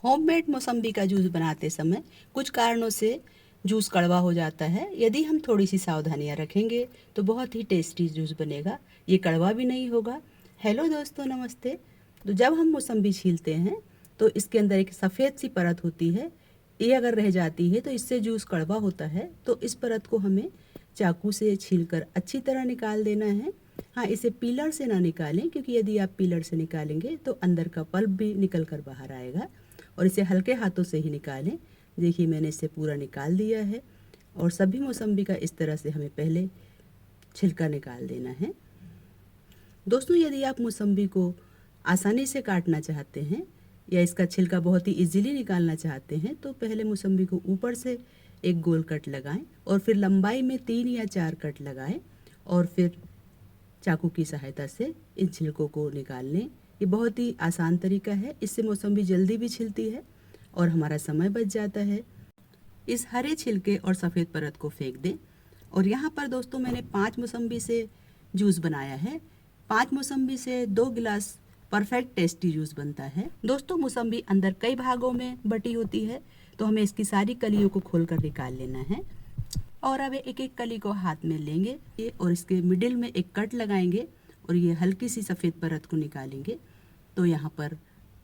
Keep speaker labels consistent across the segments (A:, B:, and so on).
A: Homemade मौसम्बी का juice बनाते समय कुछ कारणों से जूस कड़वा हो जाता है। यदि हम थोड़ी सी सावधानियां रखेंगे तो बहुत ही टेस्टी जूस बनेगा, ये कड़वा भी नहीं होगा। हेलो दोस्तों, नमस्ते। तो जब हम मौसम्बी छीलते हैं तो इसके अंदर एक सफ़ेद सी परत होती है, ये अगर रह जाती है तो इससे जूस कड़वा होता है। तो इस परत को हमें चाकू से छीलकर अच्छी तरह निकाल देना है। हाँ, इसे पीलर से ना निकालें, क्योंकि यदि आप पीलर से निकालेंगे तो अंदर का पल्प भी निकल कर बाहर आएगा। और इसे हल्के हाथों से ही निकालें। देखिए, मैंने इसे पूरा निकाल दिया है। और सभी मौसम्बी का इस तरह से हमें पहले छिलका निकाल देना है। दोस्तों, यदि आप मौसम्बी को आसानी से काटना चाहते हैं या इसका छिलका बहुत ही इजीली निकालना चाहते हैं तो पहले मौसम्बी को ऊपर से एक गोल कट लगाएं और फिर लंबाई में 3 या 4 कट लगाएं और फिर चाकू की सहायता से इन छिलकों को निकाल लें। ये बहुत ही आसान तरीका है, इससे मौसम्बी जल्दी भी छिलती है और हमारा समय बच जाता है। इस हरे छिलके और सफ़ेद परत को फेंक दें। और यहाँ पर दोस्तों मैंने 5 मौसम्बी से जूस बनाया है। 5 मौसम्बी से 2 गिलास परफेक्ट टेस्टी जूस बनता है। दोस्तों, मौसम्बी अंदर कई भागों में बटी होती है, तो हमें इसकी सारी कलियों को खोलकर निकाल लेना है। और अब एक एक कली को हाथ में लेंगे और इसके मिडिल में एक कट लगाएंगे और ये हल्की सी सफ़ेद परत को निकालेंगे तो यहाँ पर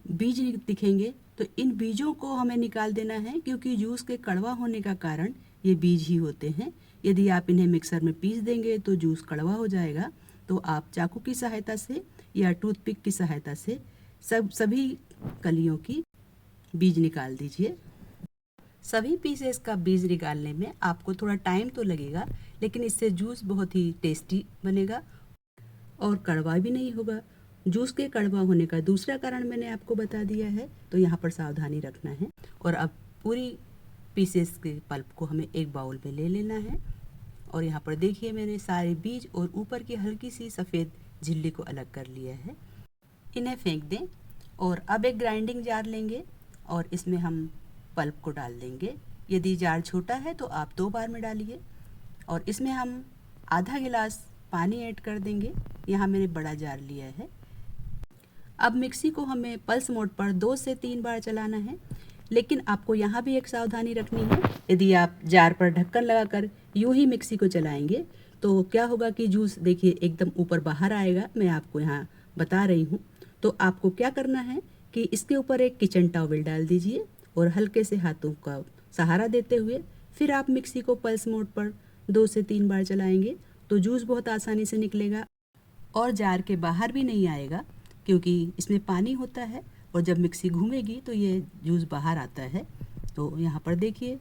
A: बीज दिखेंगे। तो इन बीजों को हमें निकाल देना है, क्योंकि जूस के कड़वा होने का कारण ये बीज ही होते हैं। यदि आप इन्हें मिक्सर में पीस देंगे तो जूस कड़वा हो जाएगा। तो आप चाकू की सहायता से या टूथपिक की सहायता से सभी कलियों की बीज निकाल दीजिए। सभी पीसेस का बीज निकालने में आपको थोड़ा टाइम तो लगेगा, लेकिन इससे जूस बहुत ही टेस्टी बनेगा और कड़वा भी नहीं होगा। जूस के कड़वा होने का दूसरा कारण मैंने आपको बता दिया है, तो यहाँ पर सावधानी रखना है। और अब पूरी पीसेस के पल्प को हमें एक बाउल में ले लेना है। और यहाँ पर देखिए, मैंने सारे बीज और ऊपर की हल्की सी सफ़ेद झिल्ली को अलग कर लिया है। इन्हें फेंक दें और अब एक ग्राइंडिंग जार लेंगे और इसमें हम पल्प को डाल देंगे। यदि जार छोटा है तो आप 2 बार में डालिए। और इसमें हम आधा गिलास पानी ऐड कर देंगे। यहाँ मैंने बड़ा जार लिया है। अब मिक्सी को हमें पल्स मोड पर 2 से 3 बार चलाना है, लेकिन आपको यहाँ भी एक सावधानी रखनी है। यदि आप जार पर ढक्कन लगाकर यूं ही मिक्सी को चलाएंगे तो क्या होगा कि जूस देखिए एकदम ऊपर बाहर आएगा। मैं आपको यहाँ बता रही हूँ। तो आपको क्या करना है कि इसके ऊपर एक किचन टॉवल डाल दीजिए और हल्के से हाथों का सहारा देते हुए फिर आप मिक्सी को पल्स मोड पर 2 से 3 बार चलाएंगे तो जूस बहुत आसानी से निकलेगा और जार के बाहर भी नहीं आएगा, क्योंकि इसमें पानी होता है और जब मिक्सी घूमेगी तो ये जूस बाहर आता है। तो यहाँ पर देखिए,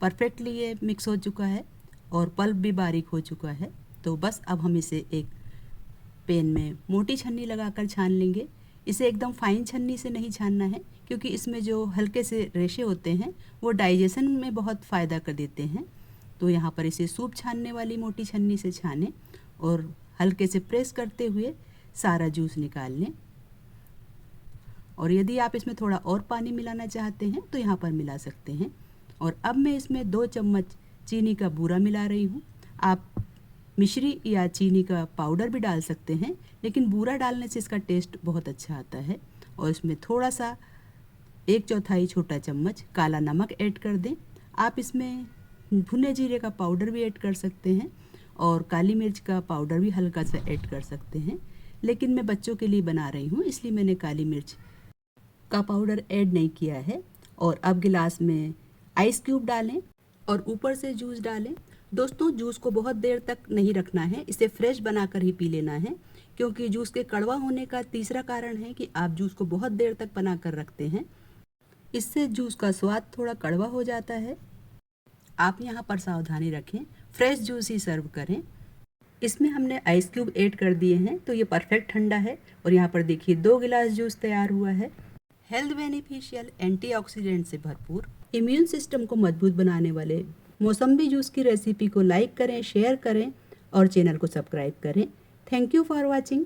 A: परफेक्टली ये मिक्स हो चुका है और पल्प भी बारीक हो चुका है। तो बस अब हम इसे एक पैन में मोटी छन्नी लगाकर छान लेंगे। इसे एकदम फाइन छन्नी से नहीं छानना है, क्योंकि इसमें जो हल्के से रेशे होते हैं वो डाइजेशन में बहुत फ़ायदा कर देते हैं। तो यहाँ पर इसे सूप छानने वाली मोटी छन्नी से छानें और हल्के से प्रेस करते हुए सारा जूस निकाल लें। और यदि आप इसमें थोड़ा और पानी मिलाना चाहते हैं तो यहाँ पर मिला सकते हैं। और अब मैं इसमें 2 चम्मच चीनी का बूरा मिला रही हूँ। आप मिश्री या चीनी का पाउडर भी डाल सकते हैं, लेकिन बूरा डालने से इसका टेस्ट बहुत अच्छा आता है। और इसमें थोड़ा सा 1/4 छोटा चम्मच काला नमक ऐड कर दें। आप इसमें भुने जीरे का पाउडर भी ऐड कर सकते हैं और काली मिर्च का पाउडर भी हल्का सा ऐड कर सकते हैं, लेकिन मैं बच्चों के लिए बना रही हूँ इसलिए मैंने काली मिर्च का पाउडर ऐड नहीं किया है। और अब गिलास में आइस क्यूब डालें और ऊपर से जूस डालें। दोस्तों, जूस को बहुत देर तक नहीं रखना है, इसे फ्रेश बनाकर ही पी लेना है, क्योंकि जूस के कड़वा होने का तीसरा कारण है कि आप जूस को बहुत देर तक बना कर रखते हैं। इससे जूस का स्वाद थोड़ा कड़वा हो जाता है। आप यहाँ पर सावधानी रखें, फ्रेश जूस ही सर्व करें। इसमें हमने आइस क्यूब ऐड कर दिए हैं तो ये परफेक्ट ठंडा है। और यहाँ पर देखिए 2 गिलास जूस तैयार हुआ है। हेल्थ बेनिफिशियल, एंटीऑक्सीडेंट से भरपूर, इम्यून सिस्टम को मजबूत बनाने वाले मौसम्बी जूस की रेसिपी को लाइक करें, शेयर करें और चैनल को सब्सक्राइब करें। Thank you for watching.